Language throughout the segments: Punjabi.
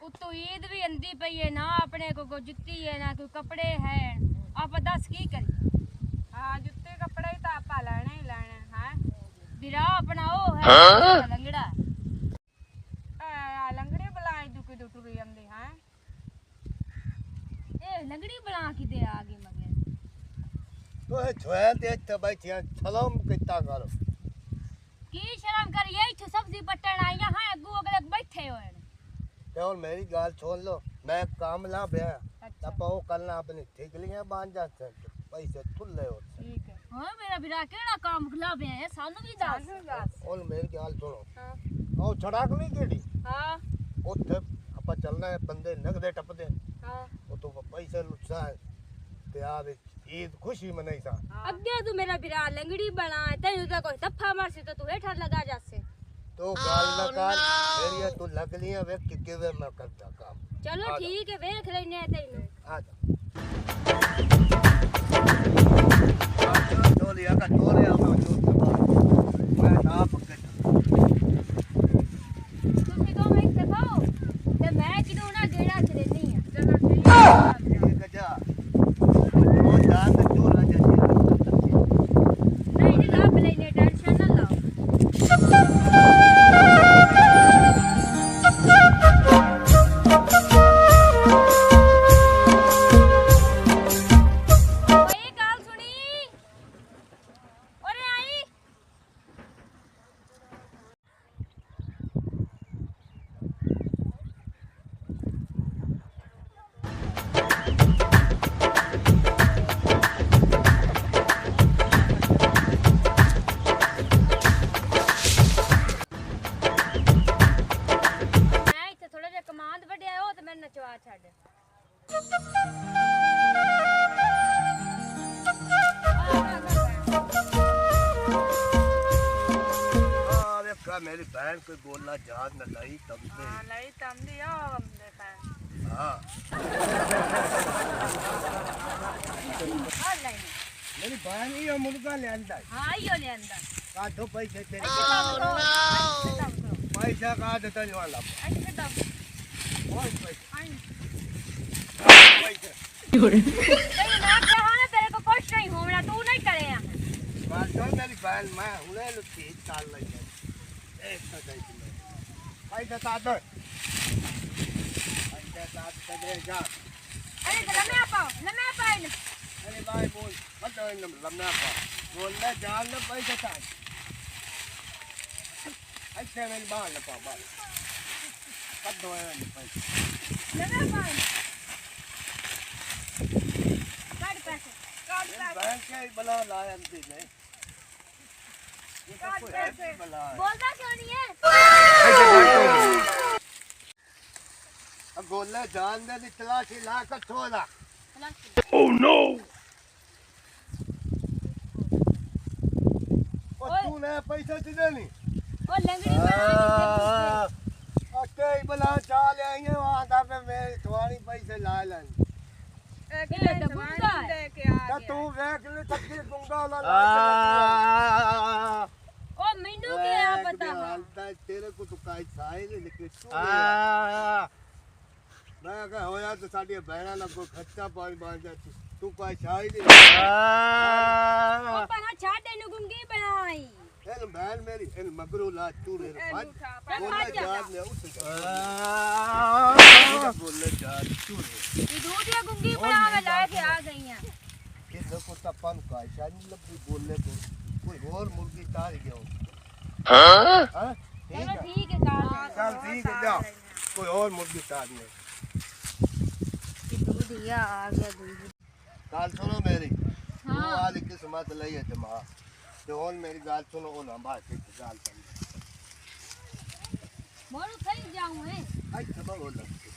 उतो ईद भी आंदी पई है ना, अपने को कोई जुत्ती है ना कोई कपड़े हैं, आप दस की करी। हाँ जुत्ते कपड़े ही तो आपा लेने ही लेने हैं। बिरा अपना ओ है लंगड़ा लंगड़ी बुलाई दुकी दुटुरी आंदी हैं। ए लंगड़ी बना की दे आगे मगे तो है छोया ते त बैठिया सलाम किता करो की शर्म कर, यही तो सब्जी पट्टन आई है अगू अगले बैठे होए। ते और मेरी गाल छोड़ लो, मैं काम ला बया तब वो करना अपनी ठीक लिया बांध जाते पैसे तुल्ले हो। ठीक है। हां मेरा बिरा केड़ा काम खला पे है सानू भी दस। और मेरी गाल सुनो, हाँ ओ छड़ाक नहीं केड़ी हाँ उथे आपा चलना है, बंदे नगदे टपदे हाँ वो तो पैसे लुटसा है ते आवे ईद खुशी मनाई सा। अगे तू मेरा बिरा लंगड़ी बना तेनु तो कोई तफा मारसी तो तू हेठा लगा जासे। तो गाल न कर मेरी तू लग लिया वे किके वे मैं करता काम। चलो ठीक है देख लेने तेनु आ जा चोलिया का चोलिया में जो मैं ना पकड़ तुसी दो मैं खाओ ते मैं किनु ना गेड़ा चलेनी है। चलो ठीक है। ठीक है जा वो जान तो चोला जैसे नहीं ना लेने टेंशन ना लाओ। ओए गाल सुनी ओरे आई मैं इत्थे थोड़ा जिहा कमांड वड्या हो ते मैं नचवा छੱਡ। हां वे का मेरी बहन कोई बोलना याद न लाई तब से। हाँ लई तम दिया हमने पैन। हां ऑनलाइन मेरी बहन ही मुर्गा ले आंदा हां यो ले अंदर का दो पैसे तेरे खत्म करो पैसा का देता नहीं वाला आज खत्म और पैसे आई पैसे तेरे ना कहा ना तेरे को कुछ नहीं होना तू नहीं करे यहाँ बात सुन मेरी बहन मैं उन्हें लुटी चाल लगी एक तो दे दे पैसा ता दो पैसा ता दे जा। अरे तो लम्बा पाओ अरे भाई बोल मत लम्बा पा बोलने जान न पैसा ता ऐसे मेरी बाल न पा बाल कद दो है पैसा लम्बा पाओ काट पैसे मेरी बहन के बला लाया अंती ने ये सब कोई ऐसे बला है बोलता क्यों नहीं है अब बोलने जान दे नी तलाशी ला कर छोड़ा। ओह नो और तूने पैसे दे नहीं ओ लंगड़ी बना अके बला चाल आई है वहां दा पे मेरी तुम्हारी पैसे ला लें एक ये ले तो गुंगा है। दे के आ तो गया। तू देख ले तक गुंगा ला ओ मिंडू के आप बता हालता तेरे को तो काई साइल लेके तू मैं कह होया तो साडी बहना ना कोई खर्चा पानी बांध जाती तू काई साइल ओ पना छाटे नु गुंगी बनाई एल बहन मेरी एल मगरू ला तू रे बात मैं बोलने भाग जा जात ने उठ बोलने जात तू रे ये दूधिया गुंगी बनावे लाए के आ गई हैं कि देखो तपन का शादी लगी बोलने को कोई और मुर्गी तार गया हां चलो ठीक है काट चल ठीक है जा कोई और मुर्गी तार नहीं दूधिया आ गया दूध गाल सुनो मेरी हाँ। वो वाली किस्मत लई है जमा तो और मेरी गाल सुनो ओ ना बात की गाल कर मोरू थई जाऊं है आई सब हो लगती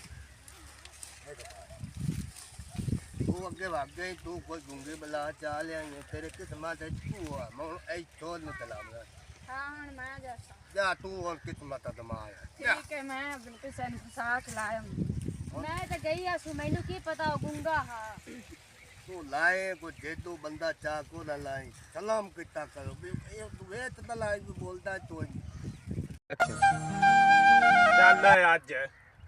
तू अगे भाग गई तू कोई गुंगे बला चाल आई तेरे किस्मत है तू हुआ मैं ऐ छोड़ न चला मैं हाँ हण मैं जैसा। जा तू और किस्मत दमा आया ठीक है मैं बिल्कुल सन साथ लाया हूँ। मैं तो गई आसू मैनू की पता गुंगा हां तू लाए को जेदू बंदा चा को ना लाई सलाम किता करो ये वे तो लाई भी बोलता है तो ਚੱਲ ਅੱਜ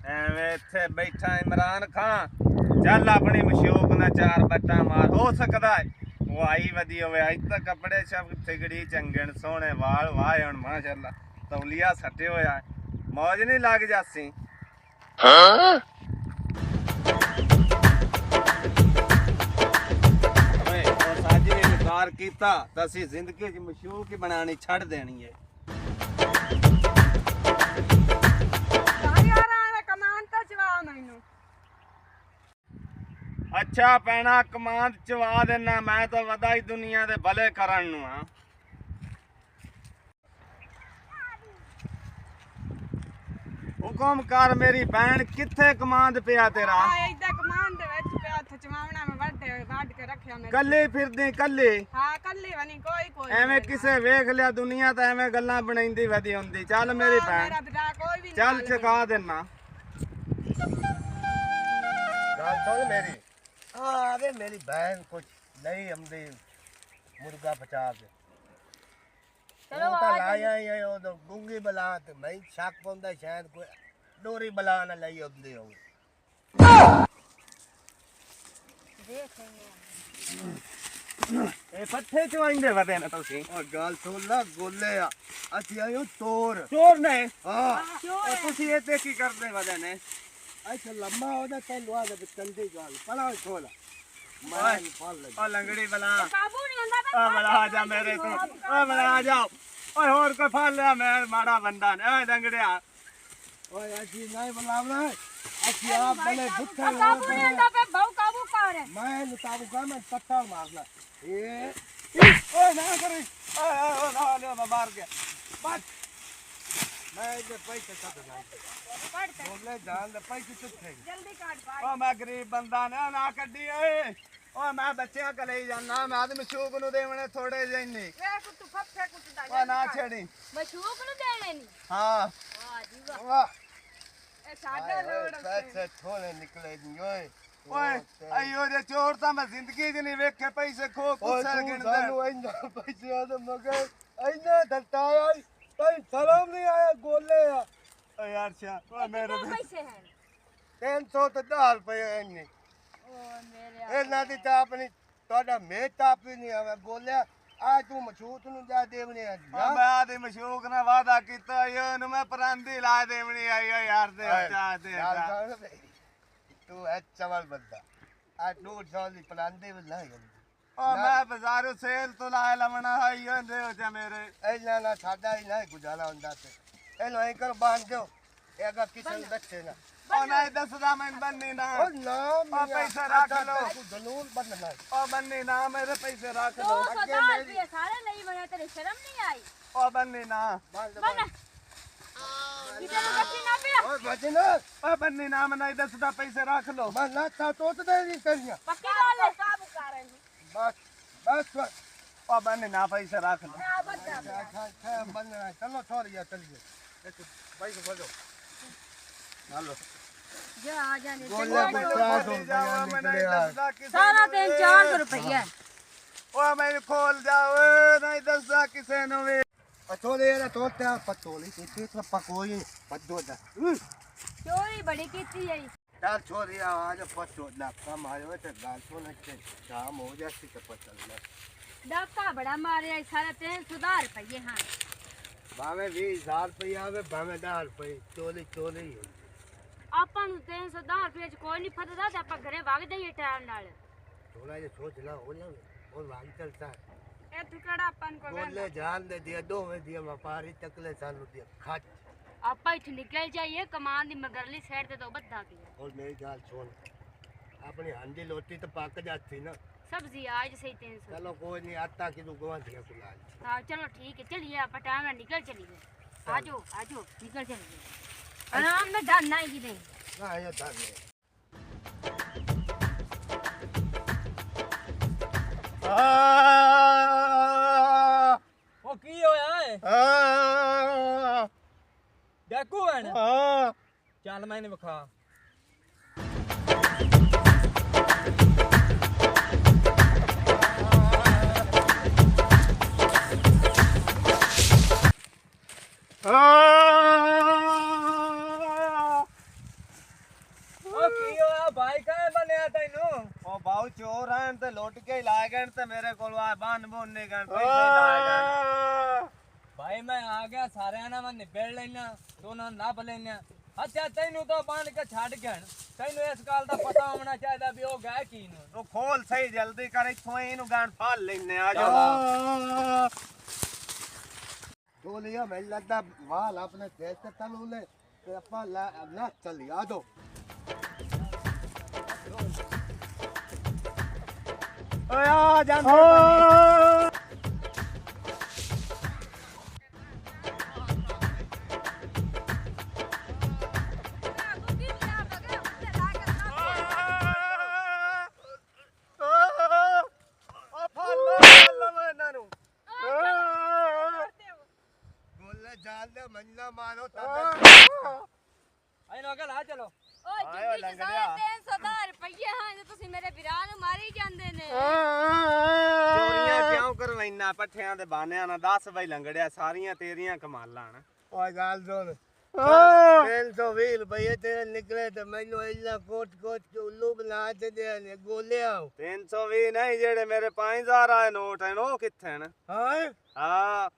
ਐਵੇਂ ਇੱਥੇ ਬੈਠਾ ਇਮਰਾਨ ਖਾਨ ਚੱਲ ਆਪਣੀ ਮਸ਼ੂਕ ਨਾਲ 4 ਬੱਟਾਂ ਮਾਰ ਹੋ ਸਕਦਾ ਹੈ ਉਹ ਆਈ ਵਧੀ ਹੋਵੇ ਅੱਜ ਤੱਕ ਕੱਪੜੇ ਸਭ ਥਿਗੜੀ ਚੰਗਣ ਸੋਹਣੇ ਵਾਲ ਵਾਏ ਹੁਣ ਮਾਸ਼ਾਅੱਲਾ ਤੌਲੀਆ ਸੱਟੇ ਹੋਇਆ ਮੌਜ ਨਹੀਂ ਲੱਗ ਜਾਸੀ ਓਏ ਉਹ ਸਾਜੀ ਨੇ ਇਨਕਾਰ ਕੀਤਾ ਤਾਂ ਅਸੀਂ ਜ਼ਿੰਦਗੀ 'ਚ ਮਸ਼ੂਕ ਹੀ ਬਣਾਣੀ ਛੱਡ ਦੇਣੀ ਹੈ ਕਮਾਨ ਤਾਂ ਚਵਾ ਮੈਨੂੰ ਅੱਛਾ ਪੈਣਾ ਕਮਾਂਦ ਚਵਾ ਦੇਣਾ ਮੈਂ ਤਾਂ ਵਧਾਈ ਦੁਨੀਆ ਦੇ ਭਲੇ ਕਰਨ ਨੂੰ ਆ ਹੁਕਮ ਕਰ ਮੇਰੀ ਭੈਣ ਕਿੱਥੇ ਕਮਾਂਦ ਪਿਆ ਤੇਰਾ ਏਦਾਂ ਕਮਾਨ ਦੇ ਵਿੱਚ ਪਿਆ ਉੱਥੇ ਚਵਾਵਣਾ ਮੈਂ ਵੱਢ ਕੇ ਰੱਖਿਆ ਮੇਰੇ ਕੱਲੇ ਫਿਰਦੀ ਕੱਲੇ ਹਾਂ ਕੱਲੀ ਵਣੀ ਕੋਈ ਐਵੇਂ ਕਿਸੇ ਵੇਖ ਲਿਆ ਦੁਨੀਆ ਤਾਂ ਐਵੇਂ ਗੱਲਾਂ ਬਣਾਉਂਦੀ ਵਧੀ ਹੁੰਦੀ ਚੱਲ ਮੇਰੀ ਭੈਣ ਮੇਰਾ ਬਿਦਾ ਕੋਈ ਵੀ ਚੱਲ ਚਕਾ ਦੇਣਾ गाल सुन मेरी अरे मेरी बहन कुछ नहीं हमने मुर्गा बचा दे चलो वो आ तो जाओ। लाया ही है वो तो गुंगी बला तो मैं शक पाਉਂਦਾ शायद कोई डोरी बला ना ਲਈ ਹੁੰਦੀ ਹੋਵੇ ਇਹ ਪੱਠੇ ਚਵਾਈਂਦੇ ਵਧੇ ਨਾ ਤੁਸੀਂ और गाल सुन ला गोले आ ਅਸੀਂ ਆਇਓ ਤੋਰ ਚੋਰ ਨੇ ਹਾਂ ਉਹ ਤੁਸੀਂ ਇੱਥੇ ਕੀ ਕਰਦੇ ਵਧੇ ਨੇ ਅੱਛਾ ਲੰਮਾ ਉਹਦਾ ਤੈਨੂੰ ਆ ਦੇ ਕੰਦੀ ਗਾਲ ਪਲਾ ਖੋਲਾ ਮੈਂ ਫੜ ਲੈ ਉਹ ਲੰਗੜੀ ਬਲਾ ਕਾਬੂ ਨਹੀਂ ਆਉਂਦਾ ਓ ਬਲਾ ਆ ਜਾ ਮੇਰੇ ਤੋਂ ਓ ਬਲਾ ਆ ਜਾ ਓਏ ਹੋਰ ਕੋਈ ਫੜ ਲਿਆ ਮੈਂ ਮਾੜਾ ਬੰਦਾ ਨੇ ਓਏ ਲੰਗੜਿਆ ਓਏ ਅਸੀਂ ਨਹੀਂ ਬੁਲਾਵਣਾ ਅਸੀਂ ਆਪ ਬਲੇ ਭੁੱਖੇ ਕਾਬੂ ਨਹੀਂ ਆਉਂਦਾ ਪੇ ਬਹੁ ਕਾਬੂ ਕਰ ਮੈਂ ਲੁਕਾਬੂ ਕਰ ਮੈਂ ਪੱਟਾ ਮਾਰਨਾ ਇਹ ਓਏ ਨਾ ਕਰੀ ਓਏ ਨਾ ਲਿਓ ਮੈਂ ਮਾਰ ਗਿਆ ਬਸ ਮੈਂ ਇਹਦੇ ਪੈਸੇ ਕੱਢ ਲਾਂ ਪੜ ਤੇ ਬੋਲੇ ਜਾਨ ਦੇ ਪੈਸੇ ਕਿੱਥੇ ਜਲਦੀ ਕਾਟ ਪਾ ਓ ਮੈਂ ਗਰੀਬ ਬੰਦਾ ਨੇ ਨਾ ਕੱਢੀ ਓਏ ਓਏ ਮੈਂ ਬੱਚਿਆਂ ਕਲੇ ਜਾਣਾ ਮੈਂ ਆਦਮੀ ਸ਼ੂਕ ਨੂੰ ਦੇਵਣੇ ਥੋੜੇ ਜਿਹੇ ਨਹੀਂ ਵੇਖ ਤੂੰ ਫੱਫੇ ਕੁੱਟਦਾ ਓ ਨਾ ਛੇੜੀ ਮਸ਼ੂਕ ਨੂੰ ਦੇਣੇ ਨਹੀਂ ਹਾਂ ਵਾਹ ਜੀ ਵਾਹ ਵਾਹ ਇਹ ਸਾਡਾ ਲੋੜ ਪੈਸੇ ਥੋੜੇ ਨਿਕਲੇ ਨਹੀਂ ਓਏ ਓਏ ਆਇਓ ਜੇ ਚੋਰ ਤਾਂ ਮੈਂ ਜ਼ਿੰਦਗੀ 'ਚ ਨਹੀਂ ਵੇਖੇ ਪੈਸੇ ਖੋ ਓਏ ਕੁੱਸਰ ਤੂੰ ਗਿਣਦੇ ਸਾਨੂੰ ਇੰਨਾ ਪੈਸੇ ਆ ਤੇ ਮਗਰ ਇੰਨਾ ਦਰਤਾਇਆ ਤੈਨੂੰ ਸ਼ਰਮ ਨਹੀਂ ਆਇਆ ਗੋਲੇ ਆ ਓ ਯਾਰ ਸ਼ਾ ਓਏ ਮੇਰੇ ਕਿੰਨੇ ਪੈਸੇ ਹਨ 300 ਤੇ 10 ਰੁਪਏ ਇੰਨੇ ਓ ਮੇਰੇ ਇਹਨਾਂ ਦੀ ਤਾਂ ਆਪਣੀ ਤੁਹਾਡਾ ਮੇਟ ਤਾਪ ਵੀ ਨਹੀਂ ਆਵੇ ਬੋਲਿਆ ਆ ਤੂੰ ਮਸ਼ਹੂਤ ਨੂੰ ਜਾ ਦੇਵਨੇ ਆ ਓ ਮੈਂ ਆਦੀ ਮਸ਼ੂਕ ਨਾਲ ਵਾਦਾ ਕੀਤਾ ਆਇਓ ਨੂੰ ਮੈਂ ਪਰਾਂਦੀ ਲਾ ਦੇਵਣੀ ਆਇਓ ਯਾਰ ਦੇ ਚਾਹ ਦੇ ਤੂੰ ਹੈ ਚਵਲ ਬੰਦਾ ਆ 200 ਦੀ ਪਲਾਂਦੇ ਵੀ ਨਾ ਓ ਮੈਂ ਬਾਜ਼ਾਰੋਂ ਸੇਲ ਤੋਂ ਲਾ ਲਵਣਾ ਆਇਓ ਦੇ ਹੋ ਜਾ ਮੇਰੇ ਇਹਨਾਂ ਨਾਲ ਸਾਡਾ ਹੀ ਨਾ ਗੁਜ਼ਾਰਾ ਹੁੰਦਾ ਤੇ ਇਹਨੂੰ ਐਂ ਕਰ ਬਾਂਧ ਦਿਓ ਇਹ ਅਗਾ ਕਿਸੇ ਨੂੰ ਦੱਸੇ ਨਾ ਓ ਨਹੀਂ ਦੱਸਦਾ ਮੈਂ ਬੰਨੀ ਨਾ ਉਹ ਨਾ ਪੈਸੇ ਰੱਖ ਲਓ। ਤੂੰ ਜਨੂਨ ਬੰਨਣਾ ਓ ਬੰਨੀ ਨਾ ਮੇਰੇ ਪੈਸੇ ਰੱਖ ਲਓ 210 ਰੁਪਏ ਸਾਰੇ ਲਈ ਬਣਾ ਤੇਰੇ ਸ਼ਰਮ ਨਹੀਂ ਆਈ ਓ ਬੰਨੀ ਨਾ ਬੰਦ ਬਣਾ ਕਿਤੇ ਨੂੰ ਰੱਖੀ ਨਾ ਪਿਆ ਓਏ ਬਚਨ ਓ ਬੰਨੀ ਨਾ ਮੈਂ ਨਹੀਂ ਦੱਸਦਾ ਪੈਸੇ ਰੱਖ ਲਓ ਮੈਂ ਨਾ ਤਾ ਤੋਤਦੇ ਨਹੀਂ ਕਰੀਆਂ ਪੱਕੀ ਗੱਲ ਹੈ ਕਾਬੂ ਕਰ ਇਹਨੂੰ ਬਸ ਬਸ ਬਸ ਓ ਬੰਨੀ ਨਾ ਪੈਸੇ ਰੱਖ ਲਓ ਆ ਬੱਚਾ ਬੰਨਣਾ ਚਲੋ ਥੋੜੀਆ ਚਲੀਏ ਇੱਕ ਬਾਈਕ ਫੜੋ ਹਾਲੋ ਜਾ ਆ ਜਾਣੇ ਗੋਲੇ ਬੱਚਾ ਤੋਂ ਨਿਕਲਿਆ ਸਾਰਾ 300-400 ਰੁਪਏ ਓ ਮੈਨੂੰ ਖੋਲ ਜਾ ਓਏ ਨਹੀਂ ਦੱਸਦਾ ਕਿਸੇ ਨੂੰ ਵੀ ਥੋੜੇ ਇਹਦਾ ਤੋਤਿਆ ਪਤੋਲੀ ਤੇ ਤਾਂ ਪਕੋਈ ਪੱਦੋ ਦਾ ਚੋਰੀ ਬੜੀ ਕੀਤੀ ਹੈ ਚੱਲ ਛੋਰੀ ਆਵਾਜ਼ ਪੱਤੋ ਦਾ ਕੰਮ ਆਇਓ ਤੇ ਗੱਲ ਸੁਣ ਕੇ ਸ਼ਾਮ ਹੋ ਜਾਸੀ ਤੇ ਪਤਲ ਡਾਕਾ ਬੜਾ ਮਾਰਿਆ ਸਾਰਾ 300 ਰੁਪਏ ਹਾਂ ਭਾਵੇਂ 20000 ਰੁਪਏ ਆਵੇ ਭਾਵੇਂ 10 ਰੁਪਏ ਚੋਲੀ ਚੋਲੀ ਆਪਾਂ ਨੂੰ 310 ਰੁਪਏ ਚ ਕੋਈ ਨਹੀਂ ਫਤਦਾ ਤੇ ਆਪਾਂ ਘਰੇ ਵਗ ਜਾਈਏ ਟਾਈਮ ਨਾਲ ਥੋੜਾ ਜਿਹਾ ਸੋਚ ਲਾ ਹੋ ਜਾਵੇ और वांग चलता ਇਹ ਤੂੰ ਕਿਹੜਾ ਆਪਾਂ ਨੂੰ ਕੋਈ बोले जान दे दिया दो में दिया व्यापारी तकले सानू दिया खच ਆਪਾਂ ਇੱਥੇ ਨਿਕਲ ਜਾਈਏ ਕਮਾਨ ਦੀ ਮਗਰਲੀ ਸਾਈਡ ਤੇ ਤੋਂ ਬੱਧਾ ਪਿਆ और मेरी गाल सुन अपनी हांडी लोटी तो पक जाती ना सब्जी आज सही 300 चलो कोई नहीं आता कि तू गवा दिया कुलाल हाँ चलो ठीक है चलिए आप टाइम में निकल चलिए आजो निकल चलिए आराम में डर ना ही नहीं ना ये था ਉਹ ਕੀ ਹੋਇਆ ਏ ਡਾਕੂ ਹੈ ਨਾ ਚੱਲ ਮੈਨੂੰ ਵਿਖਾ ਉਹ ਕੀ ਹੋਇਆ ਭਾਈ ਕਾਹ ਬਣਿਆ ਤੈਨੂੰ ਉਹ ਬਾਉ ਚੋਰ ਹਨ ਤੇ ਲੁੱਟ ਕੇ ਹੀ ਲਾਏ ਗਏ ਤੇ ਮੇਰੇ ਕੋਲ ਆ ਬੰਨ ਬੋਨੇ ਗਣ ਪੈਸੇ ਲਾਏ ਗਏ ਭਾਈ ਮੈਂ ਆ ਗਿਆ ਸਾਰਿਆਂ ਨਾਲ ਮੈਂ ਨਿਬੇੜ ਲੈਣਾ ਦੋਨਾਂ ਨੂੰ ਲੱਭ ਲੈਣਾ ਅੱਛਾ ਤੈਨੂੰ ਤਾਂ ਬੰਨ ਕੇ ਛੱਡ ਗਏ ਤੈਨੂੰ ਇਸ ਗੱਲ ਦਾ ਪਤਾ ਹੋਣਾ ਚਾਹੀਦਾ ਵੀ ਉਹ ਗਏ ਕੀ ਨੂੰ ਤੂੰ ਖੋਲ ਸਹੀ ਜਲਦੀ ਕਰ ਇੱਥੋਂ ਇਹਨੂੰ ਗਣ ਫੜ ਲੈਨੇ ਆ ਜਾ तो लिया मैं लगता वाल अपने खेत से तलू ले तो अपना ना चली आ दो ਓਏ ਆ ਜਾਂਦੇ बोले जाल दे मंजना मारो ਇਹਨੂੰ ਅਗਲ ਆ ਚਲੋ ਓਏ ਆਇਓ ਜਿੰਦਗੀ ਚ ਲੰਗੜਿਆ। ਸਾਰੇ 300 ਰੁਪਏ ਹਾਂ ਜੇ ਤੁਸੀਂ ਮੇਰੇ ਵੀਰਾਂ ਨੂੰ ਮਾਰੀ ਜਾਂਦੇ ਨੇ ਚੋਰੀਆਂ ਕਿਉਂ ਕਰਵਾਈਨਾ ਪੱਠਿਆਂ ਦੇ ਬਾਨਿਆਂ ਨਾਲ 10 ਬਈ ਲੰਗੜਿਆ ਸਾਰੀਆਂ ਤੇਰੀਆਂ ਕਮਾਲਾਂ ਹਨ और गाल सुन 320 रुपये तेरे निकले तो मैनू इला कोट कोट के उल्लू बना के दे गोले आओ 320 ਨਹੀਂ ਜਿਹੜੇ ਮੇਰੇ 5000 ਆਏ ਨੋਟ ਹਨ ਉਹ ਕਿੱਥੇ ਹਨ हां ਹਾਂ